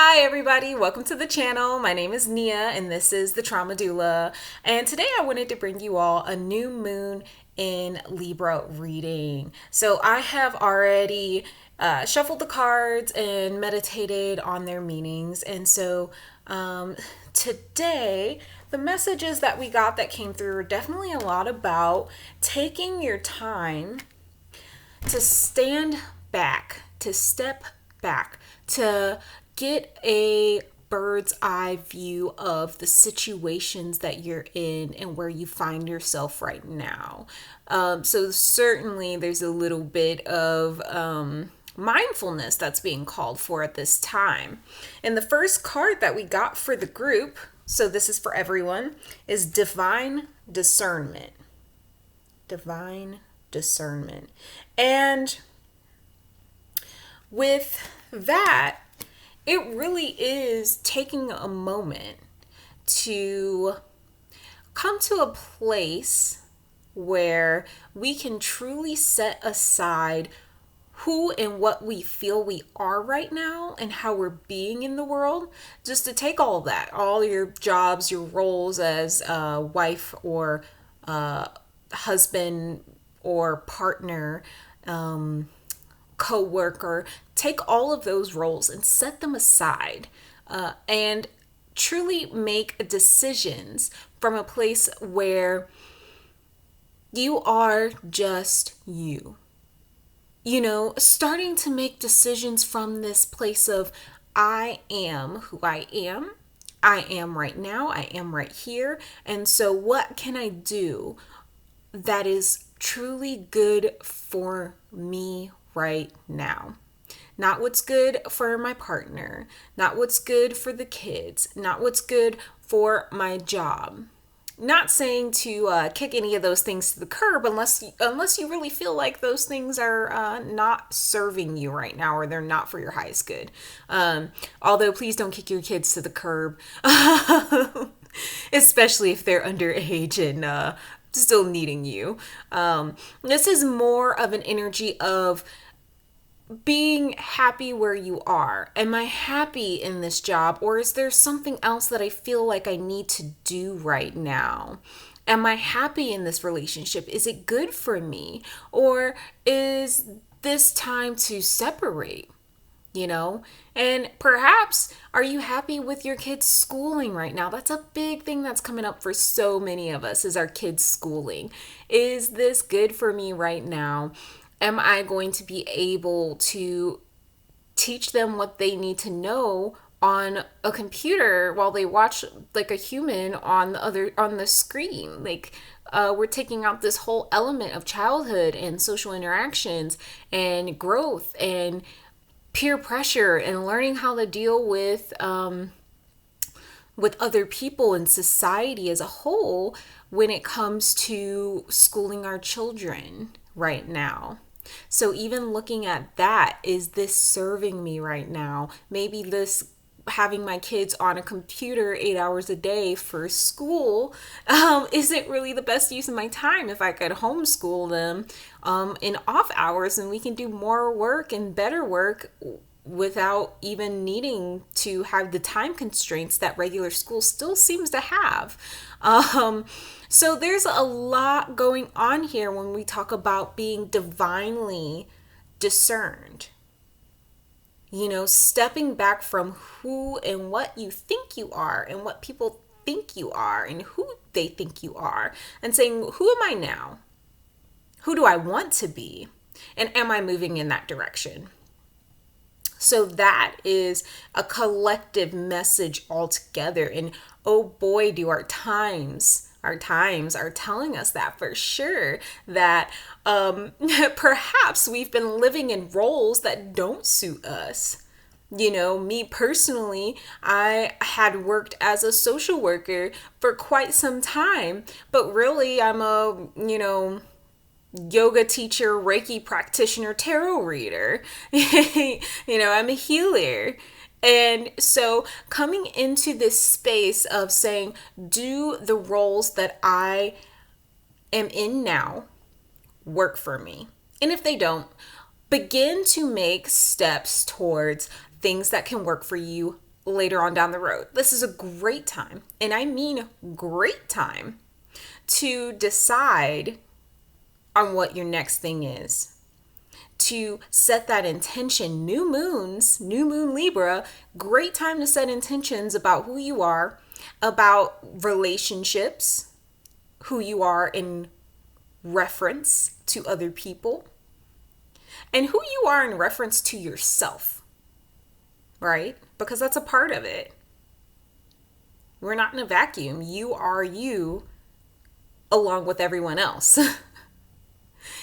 Hi everybody, welcome to the channel. My name is Nia and this is the Trauma Doula. And today I wanted to bring you all a new moon in Libra reading. So I have already shuffled the cards and meditated on their meanings. And so today, the messages that we got that came through are definitely a lot about taking your time to stand back, to step back, to get a bird's eye view of the situations that you're in and where you find yourself right now. So certainly there's a little bit of mindfulness that's being called for at this time. And the first card that we got for the group, so this is for everyone, is Divine Discernment. Divine Discernment. And with that, it really is taking a moment to come to a place where we can truly set aside who and what we feel we are right now and how we're being in the world, just to take all of that, all your jobs, your roles as a wife or husband or partner, co-worker, take all of those roles and set them aside and truly make decisions from a place where you are just you. You know, starting to make decisions from this place of I am who I am. I am right now. I am right here. And so what can I do that is truly good for me right now? Not what's good for my partner, not what's good for the kids, not what's good for my job. Not saying to kick any of those things to the curb unless you really feel like those things are not serving you right now or they're not for your highest good. Although please don't kick your kids to the curb, especially if they're underage and still needing you. This is more of an energy of being happy where you are. Am I happy in this job, or is there something else that I feel like I need to do right now? Am I happy in this relationship? Is it good for me? Or is this time to separate? You know, and perhaps are you happy with your kids' schooling right now? That's a big thing that's coming up for so many of us, is our kids' schooling. Is this good for me right now? Am I going to be able to teach them what they need to know on a computer while they watch like a human on the screen? Like we're taking out this whole element of childhood and social interactions and growth and peer pressure and learning how to deal with other people and society as a whole when it comes to schooling our children right now. So even looking at that, is this serving me right now? Maybe this having my kids on a computer 8 hours a day for school isn't really the best use of my time. If I could homeschool them in off hours, and we can do more work and better work without even needing to have the time constraints that regular school still seems to have. So there's a lot going on here when we talk about being divinely discerned. You know, stepping back from who and what you think you are and what people think you are and who they think you are, and saying, who am I now? Who do I want to be? And am I moving in that direction? So that is a collective message altogether. And oh boy, do our times are telling us that for sure, that perhaps we've been living in roles that don't suit us. You know, me personally, I had worked as a social worker for quite some time, but really I'm a, yoga teacher, Reiki practitioner, tarot reader. I'm a healer. And so coming into this space of saying, do the roles that I am in now work for me? And if they don't, begin to make steps towards things that can work for you later on down the road. This is a great time, and I mean great time, to decide on what your next thing is, to set that intention. New moons, new moon Libra, great time to set intentions about who you are, about relationships, who you are in reference to other people, and who you are in reference to yourself, right? Because that's a part of it. We're not in a vacuum. You are you along with everyone else.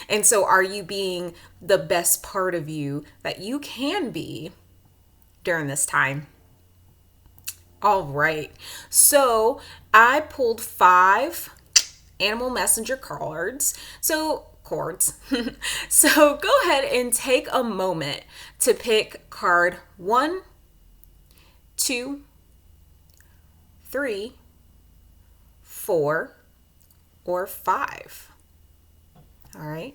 And so are you being the best part of you that you can be during this time? All right. So I pulled 5 animal messenger cards. So so go ahead and take a moment to pick card 1, 2, 3, 4, or 5. All right.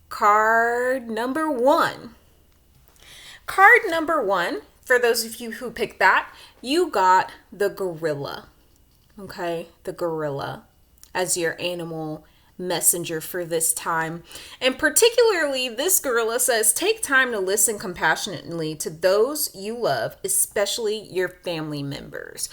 Card number 1. Card number 1, for those of you who picked that, you got the gorilla. Okay, the gorilla as your animal messenger for this time. And particularly, this gorilla says, take time to listen compassionately to those you love, especially your family members.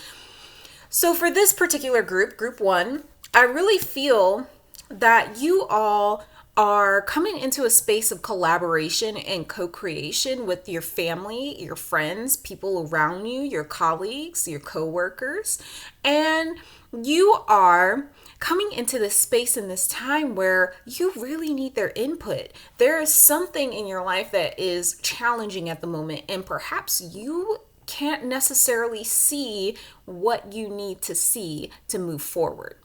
So for this particular group 1, I really feel that you all are coming into a space of collaboration and co-creation with your family, your friends, people around you, your colleagues, your coworkers, and you are coming into this space in this time where you really need their input. There is something in your life that is challenging at the moment, and perhaps you can't necessarily see what you need to see to move forward.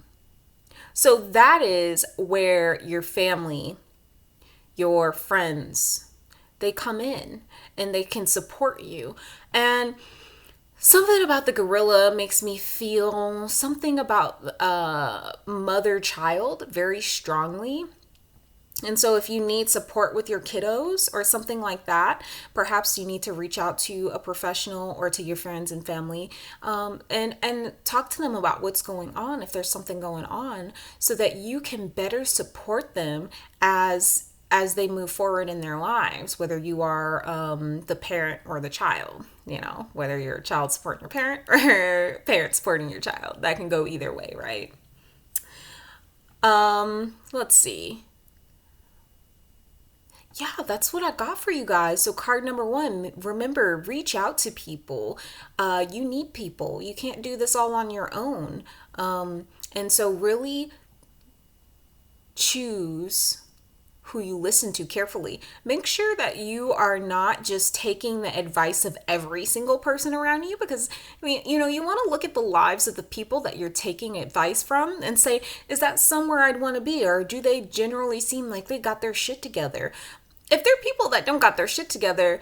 So that is where your family, your friends, they come in and they can support you. And something about the gorilla makes me feel something about mother-child very strongly. And so if you need support with your kiddos or something like that, perhaps you need to reach out to a professional or to your friends and family, and talk to them about what's going on, if there's something going on, so that you can better support them as they move forward in their lives, whether you are the parent or the child, whether you're a child supporting your parent or parent supporting your child. That can go either way, right? Let's see. Yeah, that's what I got for you guys. So card number 1, remember, reach out to people. You need people. You can't do this all on your own. And so really choose who you listen to carefully. Make sure that you are not just taking the advice of every single person around you, because you want to look at the lives of the people that you're taking advice from and say, is that somewhere I'd want to be, or do they generally seem like they got their shit together? If they're people that don't got their shit together,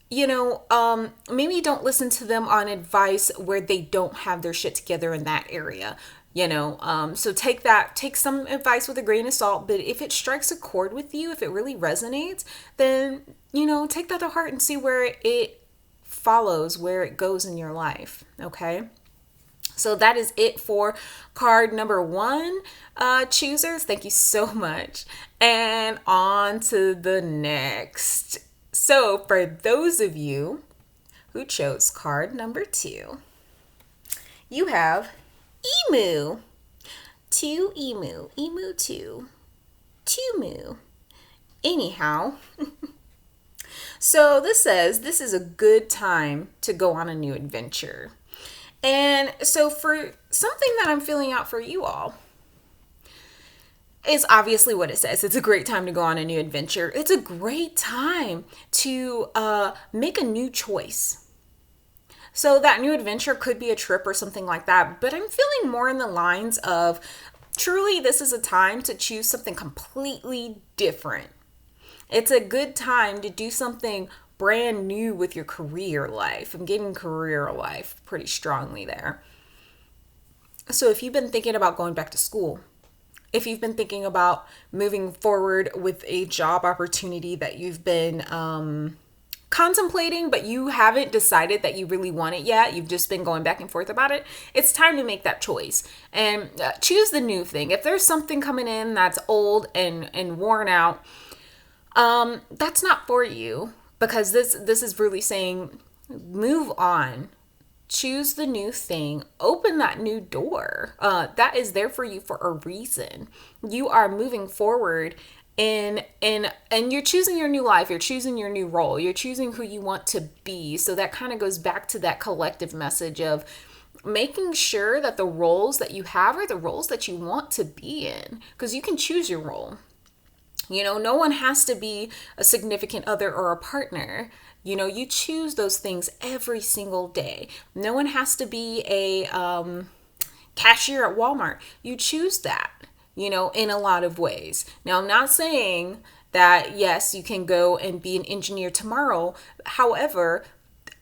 maybe don't listen to them on advice where they don't have their shit together in that area. So take some advice with a grain of salt, but if it strikes a chord with you, if it really resonates, then, take that to heart and see where it follows, where it goes in your life. Okay. So that is it for card number 1, choosers. Thank you so much. And on to the next. So for those of you who chose card number 2, you have Emu. 2 Emu. Emu 2. 2 Moo. Anyhow. So this says this is a good time to go on a new adventure. And so for something that I'm feeling out for you all, is obviously what it says. It's a great time to go on a new adventure. It's a great time to make a new choice. So that new adventure could be a trip or something like that, but I'm feeling more in the lines of truly this is a time to choose something completely different. It's a good time to do something brand new with your career life. I'm getting career life pretty strongly there. So if you've been thinking about going back to school, if you've been thinking about moving forward with a job opportunity that you've been contemplating, but you haven't decided that you really want it yet, you've just been going back and forth about it, it's time to make that choice and choose the new thing. If there's something coming in that's old and worn out, that's not for you, because this is really saying move on. Choose the new thing. Open that new door. That is there for you for a reason. You are moving forward and you're choosing your new life. You're choosing your new role. You're choosing who you want to be. So that kind of goes back to that collective message of making sure that the roles that you have are the roles that you want to be in, because you can choose your role. No one has to be a significant other or a partner. You choose those things every single day. No one has to be a cashier at Walmart. You choose that, in a lot of ways. Now, I'm not saying that, yes, you can go and be an engineer tomorrow. However,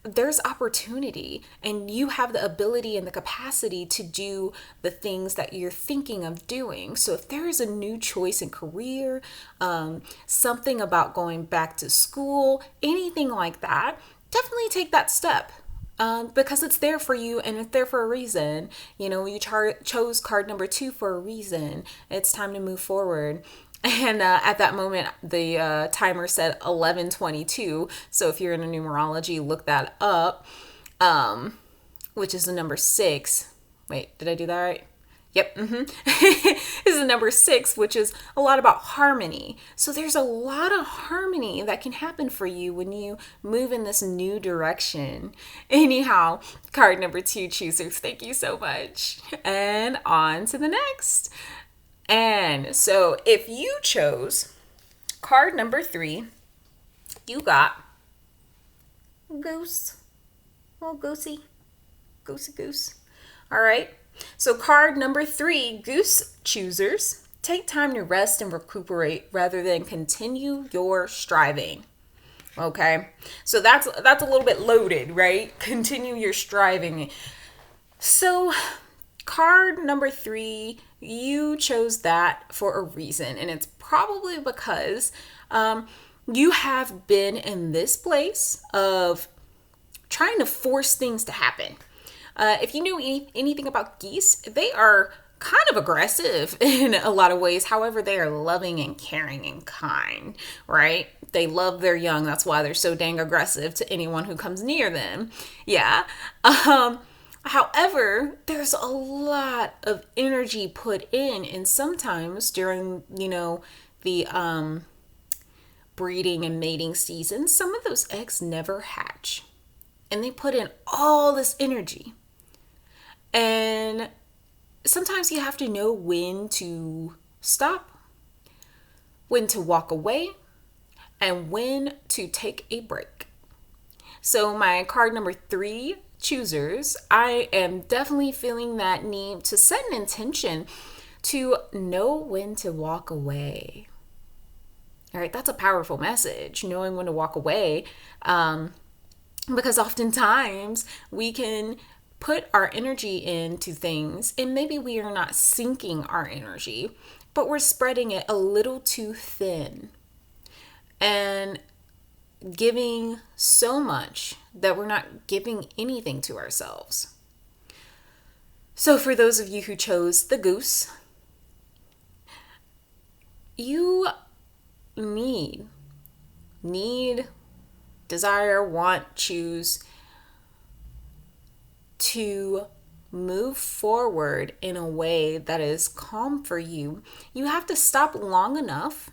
there's opportunity, and you have the ability and the capacity to do the things that you're thinking of doing. So if there is a new choice in career, something about going back to school, anything like that, definitely take that step. Because it's there for you and it's there for a reason. You chose card number 2 for a reason. It's time to move forward. And at that moment, the timer said 11:22. So if you're into numerology, look that up, which is the number 6. Wait, did I do that right? Yep. This is the number 6, which is a lot about harmony. So there's a lot of harmony that can happen for you when you move in this new direction. Anyhow, card number 2 choosers, thank you so much. And on to the next. And so if you chose card number 3, you got goose. Little goosey. Goosey goose. All right. So card number 3, goose choosers, take time to rest and recuperate rather than continue your striving. Okay. So that's a little bit loaded, right? Continue your striving. So card number 3, you chose that for a reason, and it's probably because you have been in this place of trying to force things to happen. If you know anything about geese, they are kind of aggressive in a lot of ways. However, they are loving and caring and kind, right? They love their young. That's why they're so dang aggressive to anyone who comes near them. Yeah. However, there's a lot of energy put in, and sometimes during, the breeding and mating season, some of those eggs never hatch. And they put in all this energy. And sometimes you have to know when to stop, when to walk away, and when to take a break. So my card number 3 choosers, I am definitely feeling that need to set an intention to know when to walk away. All right, that's a powerful message, knowing when to walk away, because oftentimes we can put our energy into things and maybe we are not sinking our energy, but we're spreading it a little too thin and giving so much that we're not giving anything to ourselves. So for those of you who chose the goose, you need, desire, want, choose to move forward in a way that is calm for you. You have to stop long enough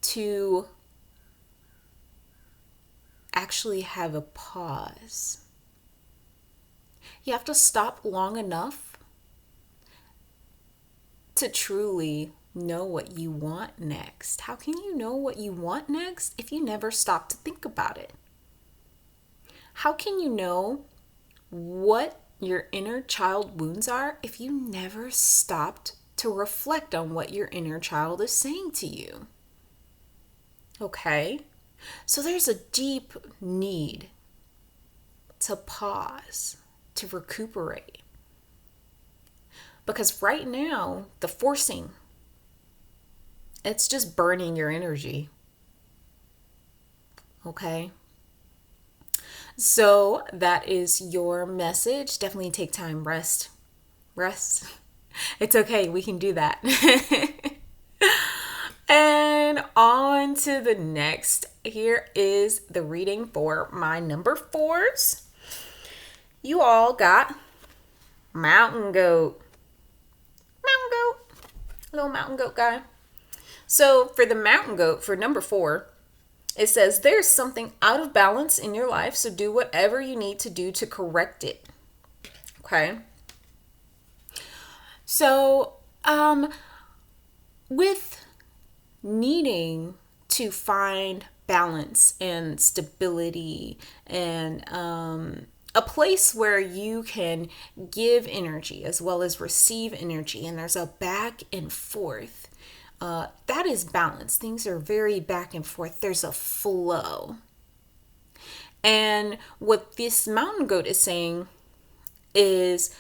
to actually have a pause. You have to stop long enough to truly know what you want next. How can you know what you want next if you never stop to think about it? How can you know what your inner child wounds are if you never stopped to reflect on what your inner child is saying to you? Okay, so there's a deep need to pause, to recuperate. Because right now, the forcing, it's just burning your energy. Okay. So that is your message. Definitely take time, rest. Rest. It's okay. We can do that. And on to the next. Here is the reading for my number fours. You all got mountain goat. Mountain goat. Little mountain goat guy. So for the mountain goat, for number 4, it says there's something out of balance in your life, so do whatever you need to do to correct it. Okay. So, with needing to find balance and stability and a place where you can give energy as well as receive energy, and there's a back and forth. That is balance. Things are very back and forth. There's a flow. And what this mountain goat is saying is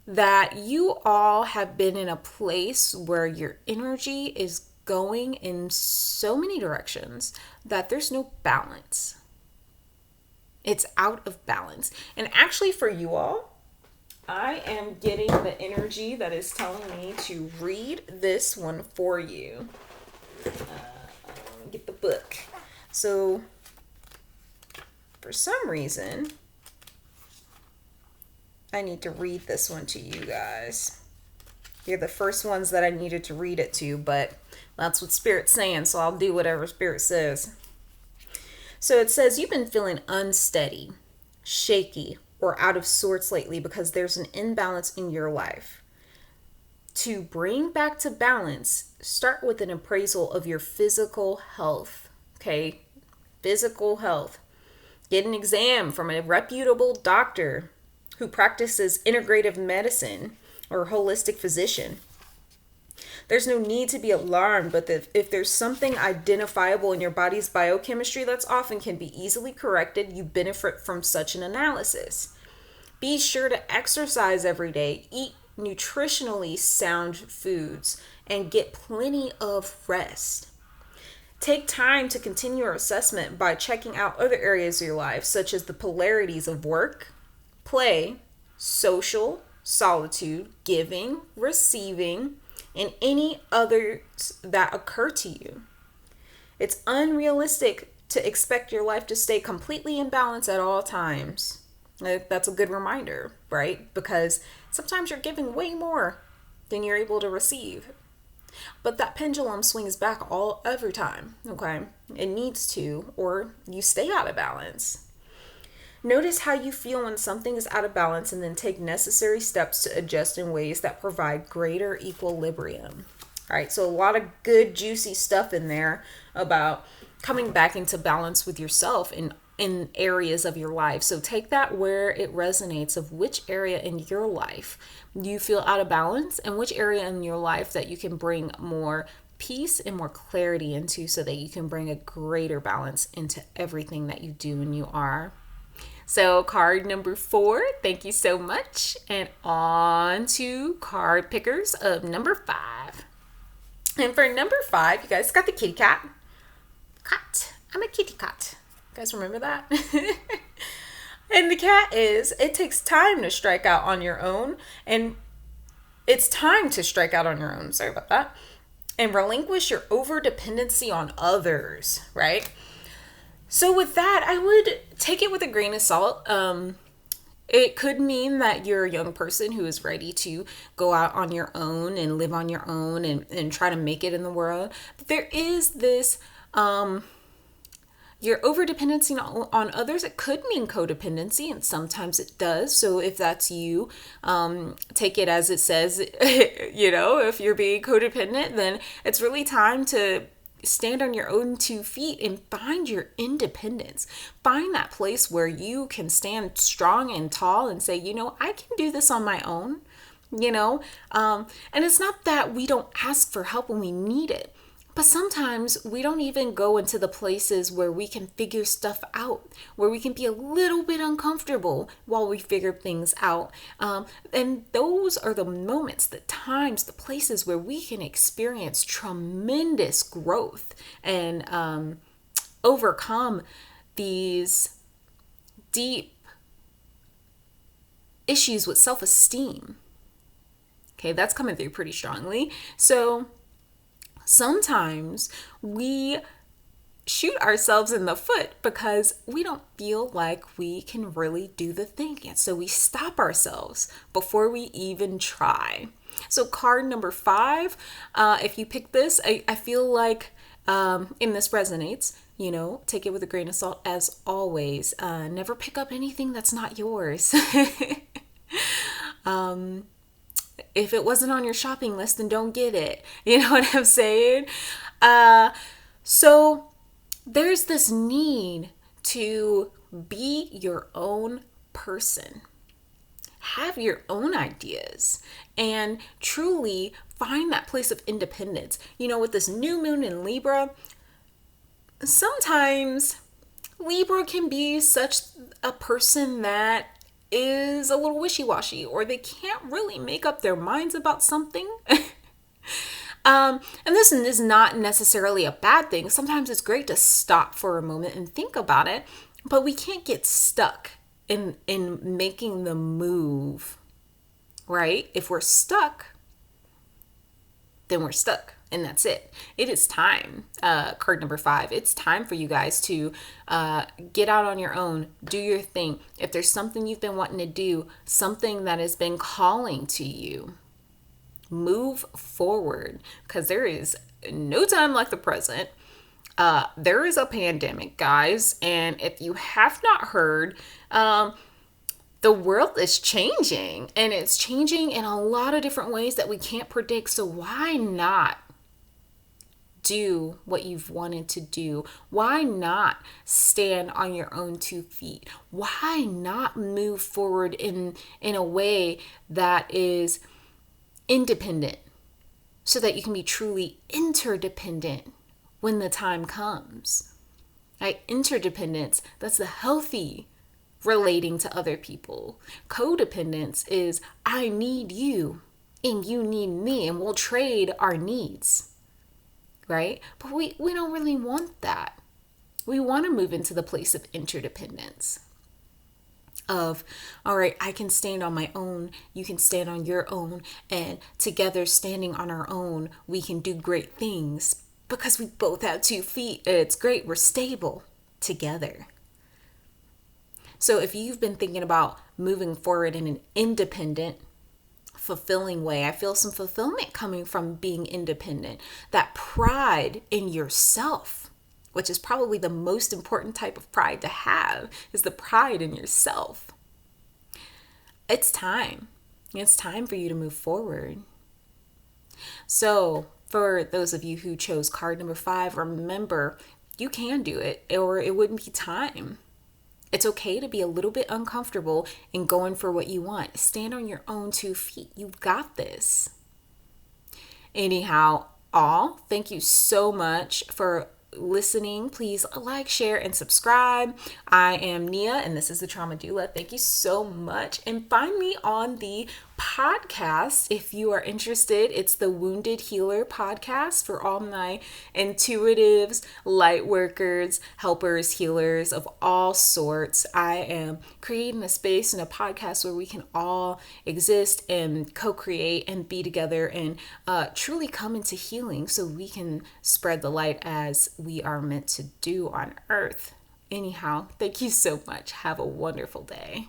that you all have been in a place where your energy is going in so many directions that there's no balance. It's out of balance. And actually, for you all, I am getting the energy that is telling me to read this one for you. Get the book. So, for some reason, I need to read this one to you guys. You're the first ones that I needed to read it to, but that's what Spirit's saying, so I'll do whatever Spirit says. So it says, you've been feeling unsteady, shaky, or out of sorts lately because there's an imbalance in your life. To bring back to balance, start with an appraisal of your physical health. Okay? Physical health. Get an exam from a reputable doctor who practices integrative medicine or holistic physician. There's no need to be alarmed, but if there's something identifiable in your body's biochemistry that's off and can be easily corrected, you benefit from such an analysis. Be sure to exercise every day, eat nutritionally sound foods, and get plenty of rest. Take time to continue your assessment by checking out other areas of your life, such as the polarities of work, play, social, solitude, giving, receiving, and any others that occur to you. It's unrealistic to expect your life to stay completely in balance at all times. That's a good reminder, right? Because sometimes you're giving way more than you're able to receive. But that pendulum swings back every time, okay? It needs to, or you stay out of balance. Notice how you feel when something is out of balance and then take necessary steps to adjust in ways that provide greater equilibrium. All right, so a lot of good, juicy stuff in there about coming back into balance with yourself in areas of your life. So take that where it resonates of which area in your life you feel out of balance and which area in your life that you can bring more peace and more clarity into so that you can bring a greater balance into everything that you do and you are. So card number 4, thank you so much. And on to card pickers of number 5. And for number 5, you guys got the kitty cat. Cat. I'm a kitty cat. You guys remember that? And the cat it takes time to strike out on your own. And it's time to strike out on your own. Sorry about that. And relinquish your over dependency on others, right? So with that, I would take it with a grain of salt. It could mean that you're a young person who is ready to go out on your own and live on your own and try to make it in the world. But there is this, your over dependency on others. It could mean codependency, and sometimes it does. So if that's you, take it as it says, if you're being codependent, then it's really time to stand on your own 2 feet and find your independence. Find that place where you can stand strong and tall and say, I can do this on my own, and it's not that we don't ask for help when we need it, but sometimes we don't even go into the places where we can figure stuff out, where we can be a little bit uncomfortable while we figure things out. And those are the moments, the times, the places where we can experience tremendous growth and overcome these deep issues with self-esteem. Okay, that's coming through pretty strongly. So sometimes we shoot ourselves in the foot because we don't feel like we can really do the thing. And so we stop ourselves before we even try. So card number 5, if you pick this, I feel like, and this resonates, take it with a grain of salt as always. Never pick up anything that's not yours. If it wasn't on your shopping list, then don't get it. You know what I'm saying? So there's this need to be your own person, have your own ideas, and truly find that place of independence. With this new moon in Libra, sometimes Libra can be such a person that is a little wishy-washy, or they can't really make up their minds about something. And this is not necessarily a bad thing. Sometimes it's great to stop for a moment and think about it, but we can't get stuck in making the move, right? If we're stuck, then we're stuck, and that's it. It is time, card number 5, it's time for you guys to get out on your own, do your thing. If there's something you've been wanting to do, something that has been calling to you, move forward, because there is no time like the present. There is a pandemic, guys, and if you have not heard, the world is changing, and it's changing in a lot of different ways that we can't predict. So why not do what you've wanted to do? Why not stand on your own 2 feet? Why not move forward in a way that is independent, so that you can be truly interdependent when the time comes? Right? Interdependence, that's the healthy relating to other people. Codependence is I need you and you need me, and we'll trade our needs, right? But we don't really want that. We want to move into the place of interdependence. Of, all right, I can stand on my own, you can stand on your own, and together, standing on our own, we can do great things because we both have 2 feet. It's great, we're stable together. So if you've been thinking about moving forward in an independent, fulfilling way, I feel some fulfillment coming from being independent. That pride in yourself, which is probably the most important type of pride to have, is the pride in yourself. It's time. It's time for you to move forward. So for those of you who chose card number 5, remember, you can do it, or it wouldn't be time. It's okay to be a little bit uncomfortable in going for what you want. Stand on your own 2 feet. You've got this. Anyhow, thank you so much for listening. Please like, share, and subscribe. I am Nia, and this is the Trauma Doula. Thank you so much. And find me on the podcast if you are interested. It's the Wounded Healer podcast for all my intuitives, light workers, helpers, healers of all sorts. I am creating a space and a podcast where we can all exist and co-create and be together and truly come into healing so we can spread the light as we are meant to do on earth. Anyhow, thank you so much. Have a wonderful day.